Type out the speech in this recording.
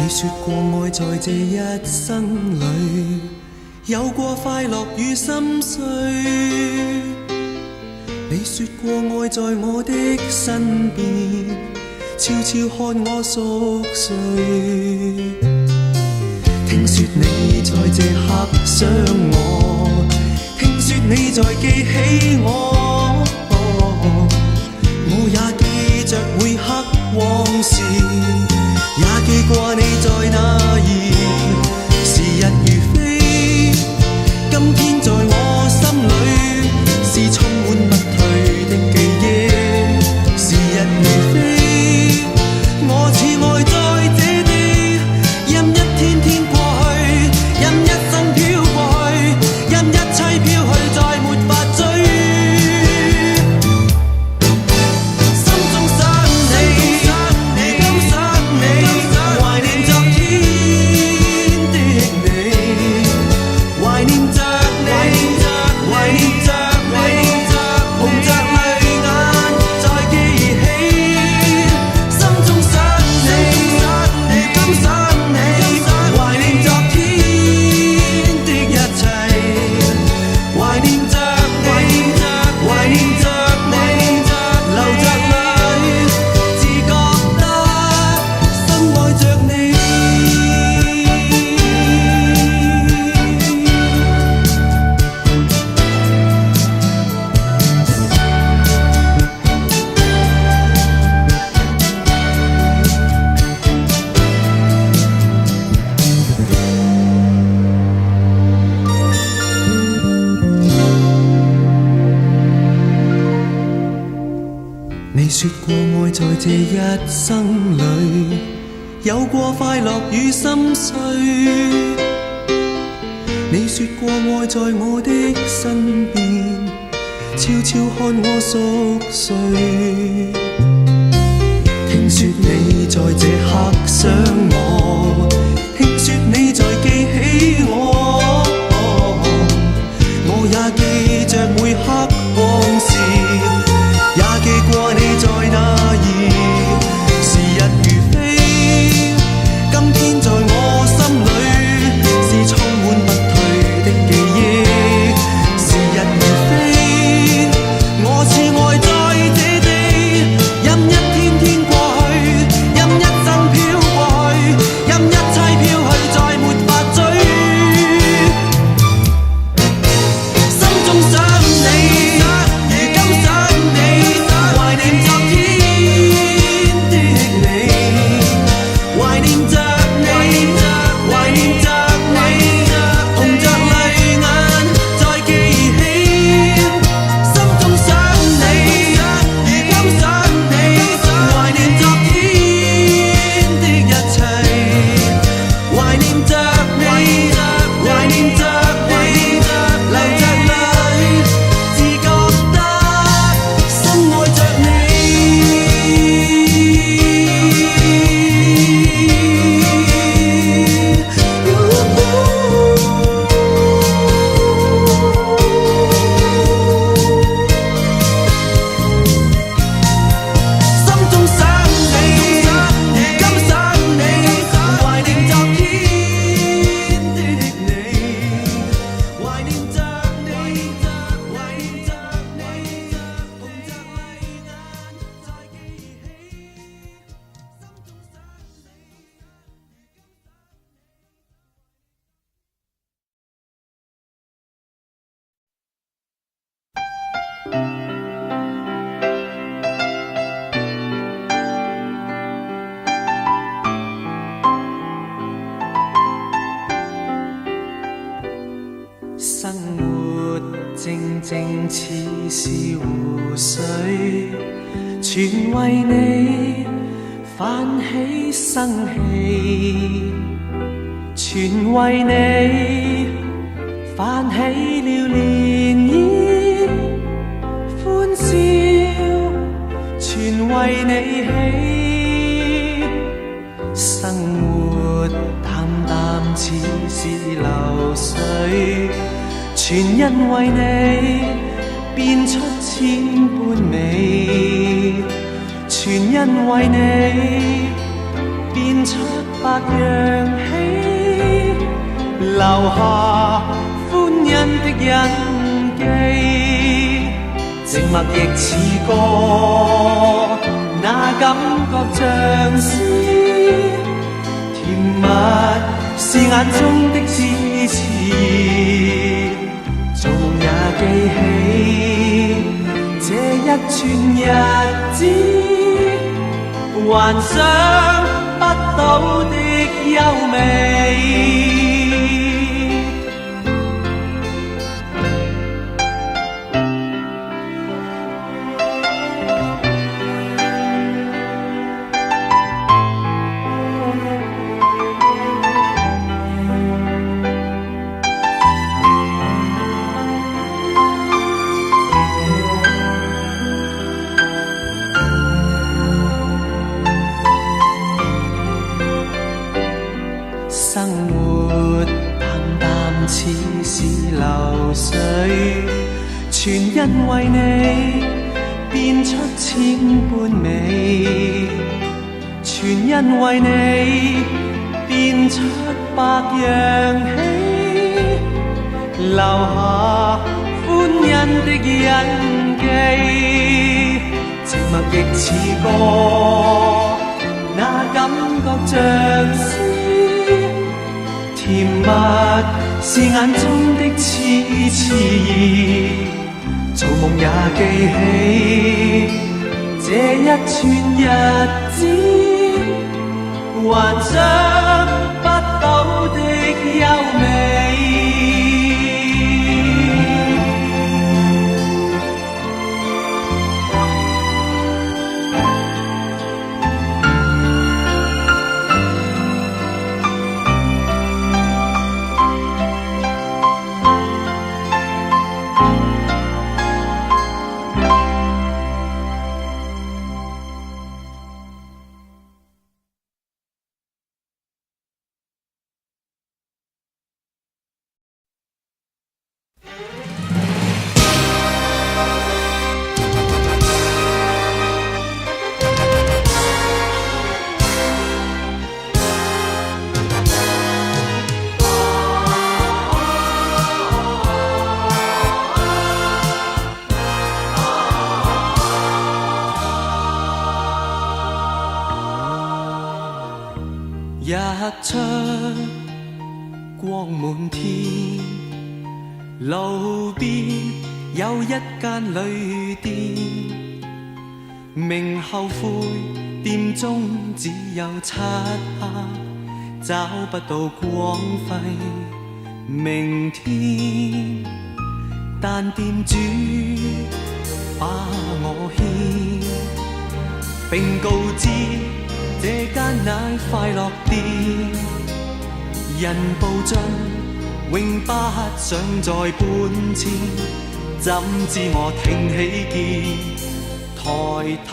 說過愛在這一生裏有過快樂與心碎，你說過愛在我的身邊，悄悄看我熟睡。聽說你在這刻想我，聽說你在記起我，我也記着每刻往事，也記掛你在哪兒。時日如飛，今天在我心裏是充滿不退的記憶。時日如飛，我似愛在這地，任一天天過去，任一生飄過去，任一切飄去，再沒法追。心中想你，如今想你，懷念昨天的你，懷念着你，懷念着你，紅着淚眼再記起。心中想你，如今想你，懷念昨天的一切，懷念着你，懷念着你，流着淚，只覺得深愛着你。你說過愛在這一生裏有過快樂與心碎，你說過愛在我的身邊，悄悄看我熟睡。聽說你在這刻想我，聽說你在記起我，我也記着每刻往事，也記掛你在哪兒。時日如飛，今天在我心裏是充滿不退的記憶。時日如飛，我似愛在這地，任一天天過去，任一生飄過去，任一切飄去，再沒法追。心中想你，如今想你，懷念昨天的你，懷念着你，懷念着你，紅着淚眼再記起。心中想你，如今想你，懷念昨天的一切，懷念着你，懷念着你，流着淚，只覺得深愛着你。心中想你，如今想你，懷念昨天的你，懷念着你，懷念着你，紅着淚眼再記起。生活靜靜似是湖水，全為你泛起生氣，全為你泛起了漣漪，歡笑全為你起。生活淡淡似是流水，全因為你變出千般美，全因為你變變出百樣喜，留下歡欣的印記。靜默亦似歌，那感覺像詩，甜蜜是眼中的支持，做夢也記起這一串日子，幻想不到的優美。生活淡淡似是流水，全因為你變出千般美，全因為你變出百樣喜，留下歡欣的印記。寂寞亦似歌，那感覺像詩，甜蜜是眼中的痴痴，做夢也記起這一串日子，幻想不到的優美。日出光滿天，路邊有一間旅店，名後悔店中只有漆黑，找不到光輝明天，但店主把我牽，並告知這間乃快樂店，人步進永不想再搬遷，怎知我挺起肩，抬頭